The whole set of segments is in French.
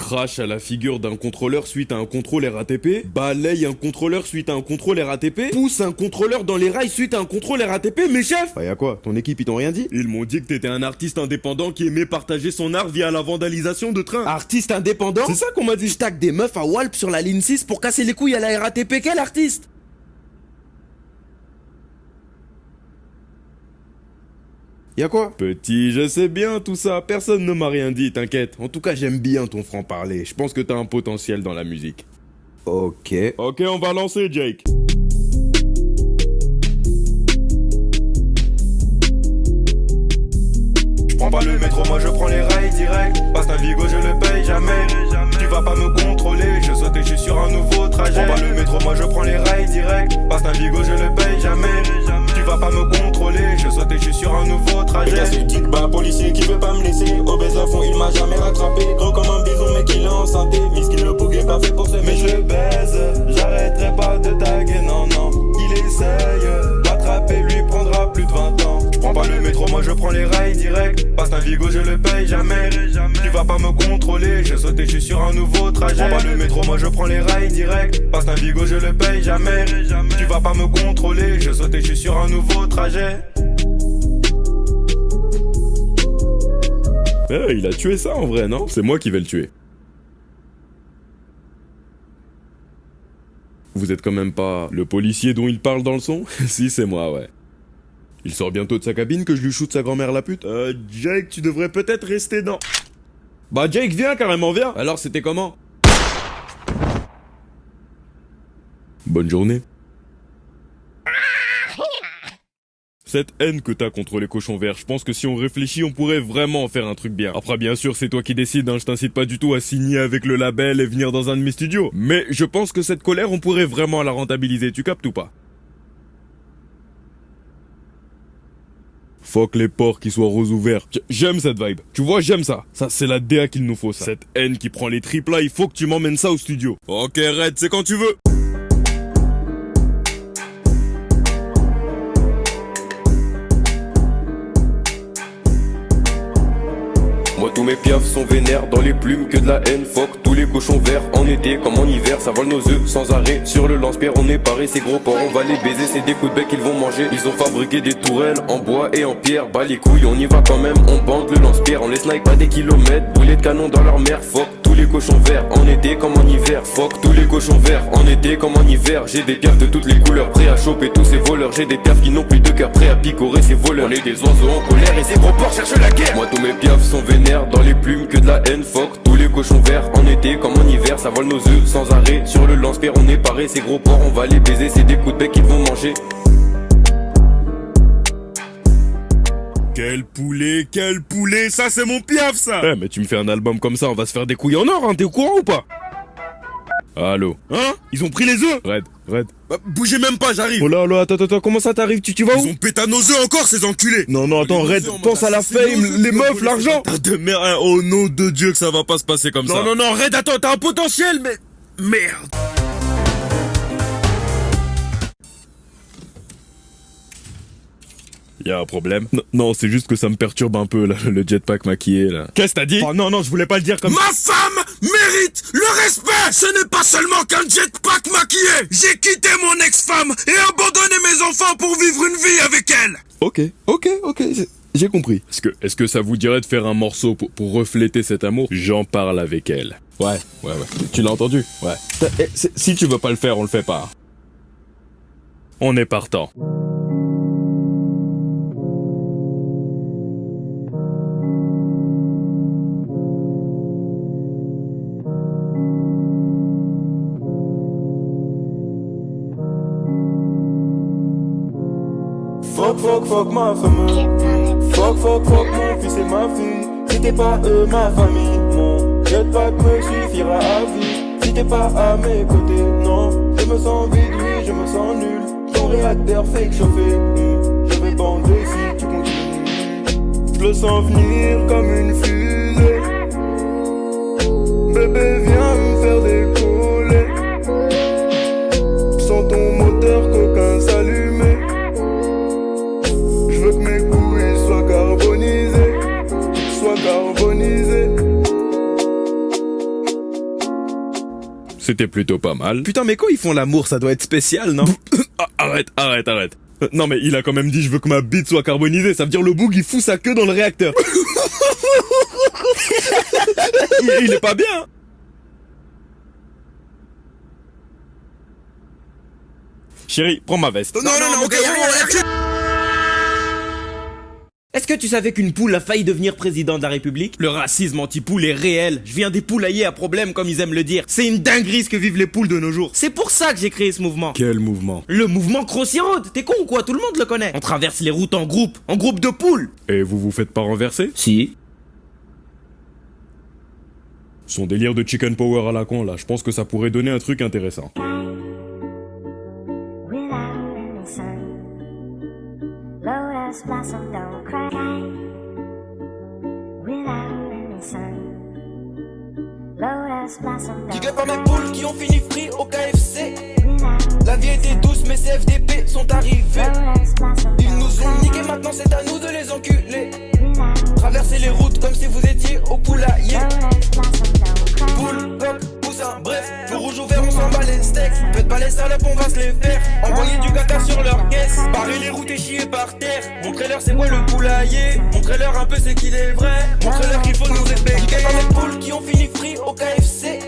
crache à la figure d'un contrôleur suite à un contrôle RATP, balaye un contrôleur suite à un contrôle RATP, pousse un contrôleur dans les rails suite à un contrôle RATP, mais chef! Bah y'a quoi? Ton équipe ils t'ont rien dit? Ils m'ont dit que t'étais un artiste indépendant qui aimait partager son art via la vandalisation de trains. Artiste indépendant? C'est ça qu'on m'a dit. Je tague des meufs à Walp sur la ligne 6 pour casser les couilles à la RATP, quel artiste? Y'a quoi? Petit, je sais bien tout ça, personne ne m'a rien dit, t'inquiète. En tout cas, j'aime bien ton franc-parler, je pense que t'as un potentiel dans la musique. Ok. Ok, on va lancer, Jake. Je prends pas le métro, moi je prends les rails direct. Passe un Vigo, je le paye jamais. Tu vas pas me contrôler, je saute et je suis sur un nouveau trajet. Je prends pas le métro, moi je prends les rails direct. Passe un Vigo, je le paye jamais. Tu vas pas me contrôler, je saute et je suis sur un nouveau trajet. Casse-tic, bah policier qui veut pas me laisser. Obèse à fond, il m'a jamais rattrapé. Gros comme un bison, mais qu'il est en santé. Miskin le bouc est pas fait pour se mais je le baise. J'arrêterai pas de taguer, non, non. Il essaye, l'attraper lui prendra plus de 20 ans. Je prends pas le métro, moi je prends les rails direct. Passe un Vigo, je le paye jamais. Tu vas pas me contrôler, je saute et je suis sur un nouveau trajet. Je prends pas le métro, moi je prends les rails direct. Passe un Vigo, je le paye jamais. Tu vas pas me contrôler, je saute et je suis sur un nouveau trajet. Il a tué ça en vrai, non? C'est moi qui vais le tuer. Vous êtes quand même pas le policier dont il parle dans le son? Si, c'est moi, ouais. Il sort bientôt de sa cabine que je lui shoot sa grand-mère la pute? Jake, tu devrais peut-être rester dans... Bah Jake, viens carrément, viens. Alors, c'était comment? Bonne journée. Cette haine que t'as contre les cochons verts, je pense que si on réfléchit, on pourrait vraiment en faire un truc bien. Après, bien sûr, c'est toi qui décides, hein, je t'incite pas du tout à signer avec le label et venir dans un de mes studios. Mais je pense que cette colère, on pourrait vraiment la rentabiliser, tu captes ou pas? Fuck les ports qui soient roses ouverts. J'aime cette vibe. Tu vois, j'aime ça. Ça, c'est la DA qu'il nous faut, ça. Cette haine qui prend les tripes là, il faut que tu m'emmènes ça au studio. Ok, Red, c'est quand tu veux. Moi tous mes piafs sont vénères, dans les plumes que de la haine. Fuck tous les cochons verts, en été comme en hiver. Ça vole nos œufs sans arrêt, sur le lance-pierre on est paré. Ces gros porcs on va les baiser, c'est des coups de bec qu'ils vont manger. Ils ont fabriqué des tourelles en bois et en pierre. Bah les couilles on y va quand même, on bande le lance-pierre. On les snipe pas des kilomètres, boulets de canon dans leur mer. Fuck tous les cochons verts, en été comme en hiver. Fuck tous les cochons verts, en été comme en hiver. J'ai des piafs de toutes les couleurs, prêts à choper tous ces voleurs. J'ai des piafs qui n'ont plus de cœur, prêts à picorer ces voleurs. On est des oiseaux en colère et ces gros porcs cherchent la guerre. Moi tous mes piafs sont vénères, dans les plumes que de la haine. Fuck tous les cochons verts, en été comme en hiver. Ça vole nos œufs sans arrêt, sur le lance-pierre on est paré. Ces gros porcs on va les baiser, c'est des coups de bec qu'ils vont manger. Quel poulet, ça c'est mon piaf ça. Eh mais tu me fais un album comme ça, on va se faire des couilles en or, hein, t'es au courant ou pas? Allô? Hein? Ils ont pris les œufs? Red. Bah, bougez même pas, j'arrive. Oh là là, attends, comment ça t'arrive? Tu vas où? Ils ont pété nos œufs encore ces enculés. Non, attends, Red, pense à la fame, les meufs, l'argent. De merde, oh nom de Dieu que ça va pas se passer comme ça. Non, Red, attends, t'as un potentiel, mais... Merde. Y'a un problème? Non, c'est juste que ça me perturbe un peu, là, le jetpack maquillé, là. Qu'est-ce que t'as dit? Oh non, je voulais pas le dire comme ça. Ma femme mérite le respect. Ce n'est pas seulement qu'un jetpack maquillé. J'ai quitté mon ex-femme et abandonné mes enfants pour vivre une vie avec elle. Ok, j'ai compris. Est-ce que ça vous dirait de faire un morceau pour refléter cet amour? J'en parle avec elle. Ouais. Tu l'as entendu? Ouais. Si tu veux pas le faire, on le fait pas. On est partant. Fuck ma femme. Fuck mon fils et ma fille. Si t'es pas eux, ma famille. Mon jetpack me suffira à vie. Si t'es pas à mes côtés, non. Je me sens vide, oui, je me sens nul. Ton réacteur fait que chauffer. Je vais bander si tu continues. Je le sens venir comme une fusée. Bébé, viens me faire décoller. Sans ton moteur coquin s'allumer. Je veux que mes couilles soient carbonisées. C'était plutôt pas mal. Putain, mais quand ils font l'amour, ça doit être spécial, non? Arrête. Non mais il a quand même dit je veux que ma bite soit carbonisée, ça veut dire le boug il fout sa queue dans le réacteur. il est pas bien. Chérie, prends ma veste. Non, ok, Est-ce que tu savais qu'une poule a failli devenir président de la République? Le racisme anti-poule est réel. Je viens des poulaillers à problème, comme ils aiment le dire. C'est une dinguerie ce que vivent les poules de nos jours. C'est pour ça que j'ai créé ce mouvement. Quel mouvement? Le mouvement Crossy Road. T'es con ou quoi? Tout le monde le connaît. On traverse les routes en groupe de poules. Et vous vous faites pas renverser? Si. Son délire de chicken power à la con là, je pense que ça pourrait donner un truc intéressant. Blossom don't cry without any sun. Lotus blossom don't Big up à mes poules qui ont fini free au KFC. La vie était douce mais ces FDP sont arrivés. Ils nous ont niqué, maintenant c'est à nous de les enculer. Traversez les routes comme si vous étiez au poulailler. Poule, coq, poussin, bref, le rouge ou vert on s'en bat les steaks. Faites pas les salopes, on va se les faire. Envoyez du caca sur leur caisse. Barrez les routes et chier par terre. Montrez-leur c'est moi le poulailler. Montrez-leur un peu c'est qu'il est vrai. Montrez-leur qu'il faut nous respecter. Pas mes poules qui ont fini free au KFC.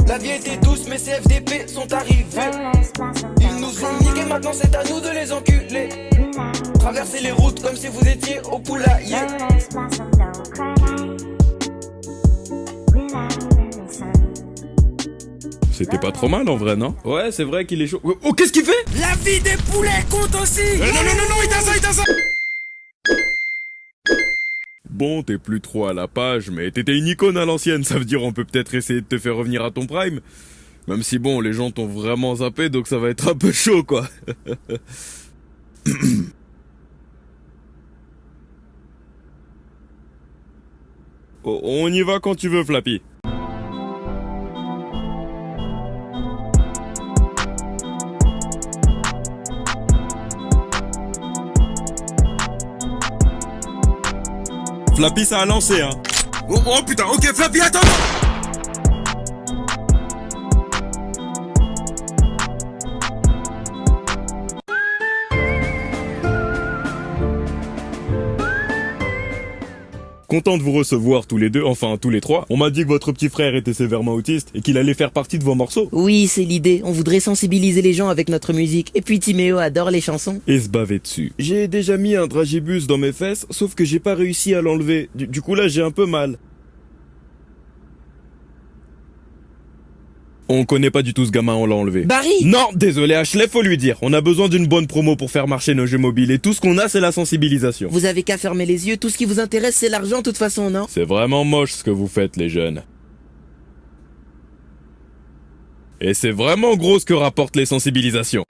La vie était douce mais ces FDP sont arrivés. Ils nous ont niqué, maintenant c'est à nous de les enculer. Traversez les routes comme si vous étiez au poulailler. C'était pas trop mal en vrai, non? Ouais, c'est vrai qu'il est chaud. Oh, qu'est-ce qu'il fait? La vie des poulets compte aussi. Non, il t'a ça. Bon, t'es plus trop à la page, mais t'étais une icône à l'ancienne, ça veut dire on peut peut-être essayer de te faire revenir à ton prime. Même si bon, les gens t'ont vraiment zappé, donc ça va être un peu chaud, quoi. Oh, on y va quand tu veux, Flappy. Flappy, ça a lancé, hein. Oh putain, ok, Flappy, attends! Content de vous recevoir tous les deux, enfin tous les trois. On m'a dit que votre petit frère était sévèrement autiste et qu'il allait faire partie de vos morceaux. Oui, c'est l'idée. On voudrait sensibiliser les gens avec notre musique. Et puis Timéo adore les chansons. Et se baver dessus. J'ai déjà mis un dragibus dans mes fesses, sauf que j'ai pas réussi à l'enlever. Du coup là, j'ai un peu mal. On connaît pas du tout ce gamin, on l'a enlevé. Barry! Non, désolé Ashley, faut lui dire. On a besoin d'une bonne promo pour faire marcher nos jeux mobiles et tout ce qu'on a, c'est la sensibilisation. Vous avez qu'à fermer les yeux. Tout ce qui vous intéresse, c'est l'argent, de toute façon, non? C'est vraiment moche ce que vous faites, les jeunes. Et c'est vraiment gros ce que rapportent les sensibilisations.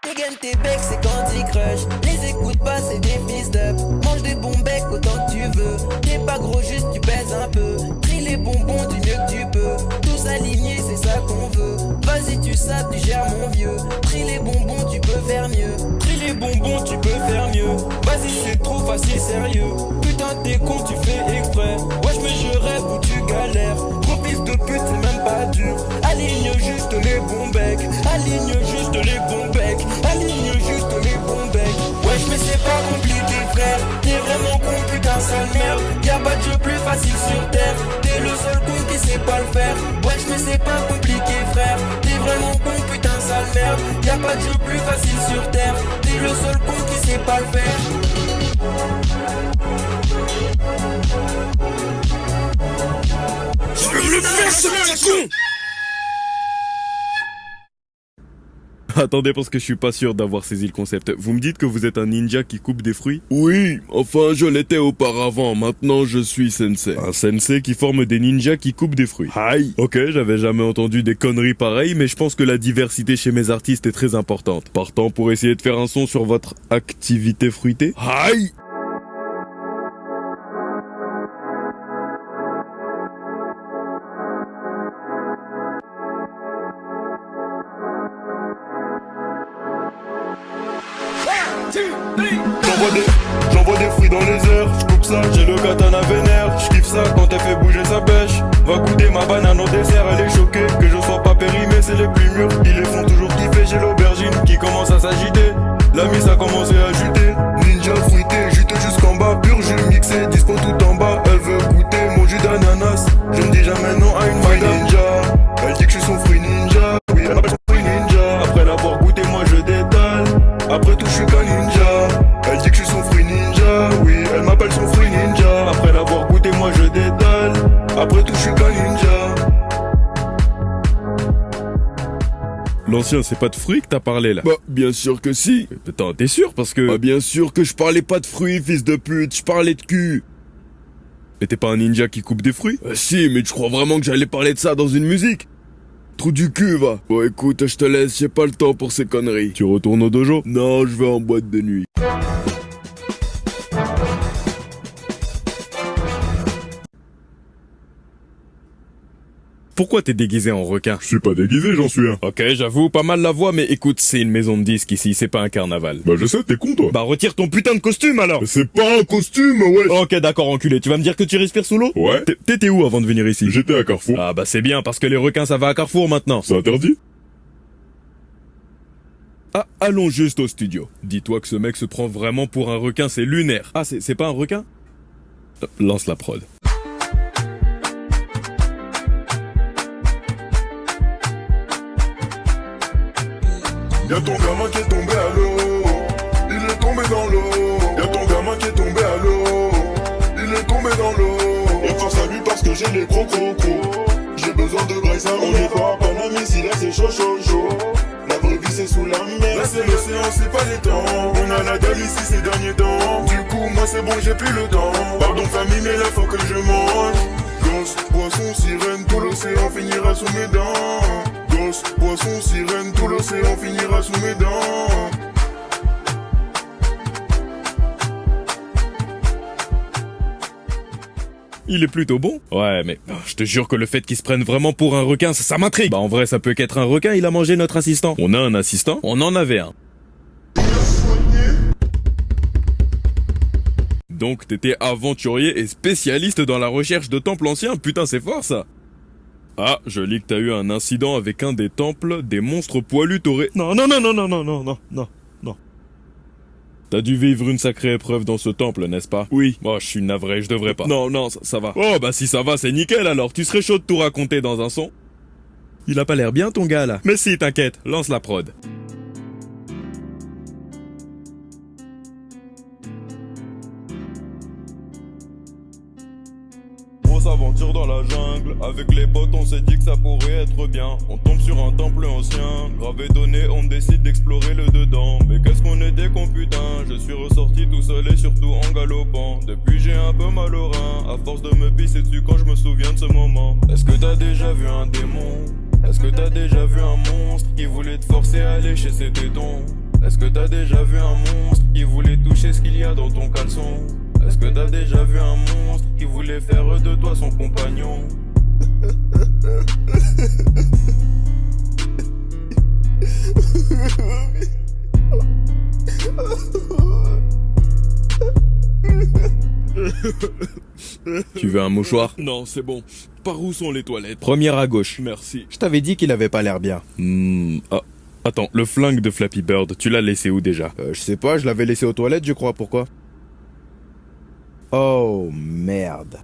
Dégaine tes becs, c'est Candy Crush. Les écoute pas, c'est des fils d'up. Mange des bons becs autant que tu veux. T'es pas gros, juste tu pèses un peu. Trie les bonbons du mieux que tu peux. Tous alignés, c'est ça qu'on veut. Vas-y, tu sais, tu gères mon vieux. Trie les bonbons, tu peux faire mieux. Trie les bonbons, tu peux faire mieux. Vas-y, c'est trop facile, sérieux. Putain, t'es con, tu fais exprès. Wesh, mais je rêve ou tu galères. Gros fils de pute, c'est même pas dur. Aligne juste les bons becs. Aligne juste les bons becs. Aligne juste les bons becs. Wesh mais c'est pas compliqué frère. T'es vraiment con putain sale merde. Y'a pas de jeu plus facile sur terre. T'es le seul con qui sait pas le faire. Wesh mais c'est pas compliqué frère. T'es vraiment con putain sale merde. Y'a pas de jeu plus facile sur terre. T'es le seul con qui sait pas le faire. Je vais le faire ce petit con! Attendez, parce que je suis pas sûr d'avoir saisi le concept. Vous me dites que vous êtes un ninja qui coupe des fruits? Oui, enfin je l'étais auparavant, maintenant je suis sensei. Un sensei qui forme des ninjas qui coupent des fruits. Aïe. Ok, j'avais jamais entendu des conneries pareilles, mais je pense que la diversité chez mes artistes est très importante. Partant pour essayer de faire un son sur votre activité fruitée? Aïe. J'envoie des fruits dans les airs, j'coupe ça, j'ai le katana vénère, j'kiffe ça quand elle fait bouger sa pêche. Va goûter ma banane au dessert, elle est choquée que je sois pas périmé, c'est les plus mûrs. Ils les font toujours kiffer, j'ai l'aubergine qui commence à s'agiter. La mise a commencé à juter. Ninja fruité, juteux jusqu'en bas, pur jus mixé, dispo tout en bas. Elle veut goûter mon jus d'ananas. Je ne dis jamais non à une fille ninja. Elle dit que je suis son fruit ninja. Oui, elle m'appelle son fruit ninja. Après l'avoir goûté, moi je détale. Après tout, je suis qu'un ninja. Elle dit que je suis son fruit ninja. Oui, elle m'appelle son fruit ninja. Après l'avoir goûté, moi je détale. Après tout, je suis qu'un ninja. L'ancien, c'est pas de fruits que t'as parlé là? Bah, bien sûr que si. Attends, t'es sûr parce que... Bah, bien sûr que je parlais pas de fruits, fils de pute, je parlais de cul. Mais t'es pas un ninja qui coupe des fruits? Si, mais tu crois vraiment que j'allais parler de ça dans une musique? Trou du cul, va. Bon, écoute, je te laisse, j'ai pas le temps pour ces conneries. Tu retournes au dojo? Non, je vais en boîte de nuit. Pourquoi t'es déguisé en requin? Je suis pas déguisé, j'en suis un. Ok, j'avoue, pas mal la voix, mais écoute, c'est une maison de disques ici, c'est pas un carnaval. Bah je sais, t'es con toi. Bah retire ton putain de costume alors! Mais c'est pas un costume, ouais. Ok, d'accord, enculé, tu vas me dire que tu respires sous l'eau? Ouais. T'étais où avant de venir ici? J'étais à Carrefour. Ah bah c'est bien, parce que les requins ça va à Carrefour maintenant. C'est interdit? Ah, allons juste au studio. Dis-toi que ce mec se prend vraiment pour un requin, c'est lunaire. Ah, c'est pas un requin? Lance la prod. Y'a ton gamin qui est tombé à l'eau. Il est tombé dans l'eau. Y'a ton gamin qui est tombé à l'eau. Il est tombé dans l'eau. Et force à lui parce que j'ai les gros gros gros. J'ai besoin de Grace, on n'est pas à Paname ici, là c'est chaud chaud chaud. La vraie vie c'est sous la mer. Là c'est l'océan, c'est pas les temps. On a la dalle ici ces derniers temps. Du coup moi c'est bon, j'ai plus le temps. Pardon famille mais là faut que je mange. Gosse, poisson, sirène, tout l'océan finira sous mes dents. Gosse, poisson, sirène, tout l'océan finira sous mes dents. Il est plutôt bon. Ouais, mais je te jure que le fait qu'il se prenne vraiment pour un requin, ça m'intrigue. Bah en vrai, ça peut qu'être un requin, il a mangé notre assistant. On a un assistant? On en avait un. Donc t'étais aventurier et spécialiste dans la recherche de temples anciens, putain c'est fort ça. Ah, je lis que t'as eu un incident avec un des temples, des monstres poilus t'auraient... Non. T'as dû vivre une sacrée épreuve dans ce temple, n'est-ce pas? Oui. Oh, je suis navré, je devrais pas. Non, ça va. Oh, bah si ça va, c'est nickel alors, tu serais chaud de tout raconter dans un son? Il a pas l'air bien ton gars là. Mais si, t'inquiète, lance la prod. Grosse aventure dans la jungle. Avec les potes on s'est dit que ça pourrait être bien. On tombe sur un temple ancien. Gravé donné, on décide d'explorer le dedans. Mais qu'est-ce qu'on était con putain. Je suis ressorti tout seul et surtout en galopant. Depuis j'ai un peu mal au rein. À force de me pisser dessus quand je me souviens de ce moment. Est-ce que t'as déjà vu un démon? Est-ce que t'as déjà vu un monstre qui voulait te forcer à aller chez ses tétons? Est-ce que t'as déjà vu un monstre qui voulait toucher ce qu'il y a dans ton caleçon? Est-ce que t'as déjà vu un monstre qui voulait faire de toi son compagnon? Tu veux un mouchoir? Non, c'est bon. Par où sont les toilettes? Première à gauche. Merci. Je t'avais dit qu'il avait pas l'air bien. Ah. Attends, le flingue de Flappy Bird, tu l'as laissé où déjà? Je sais pas, je l'avais laissé aux toilettes, je crois, pourquoi? Oh, merde.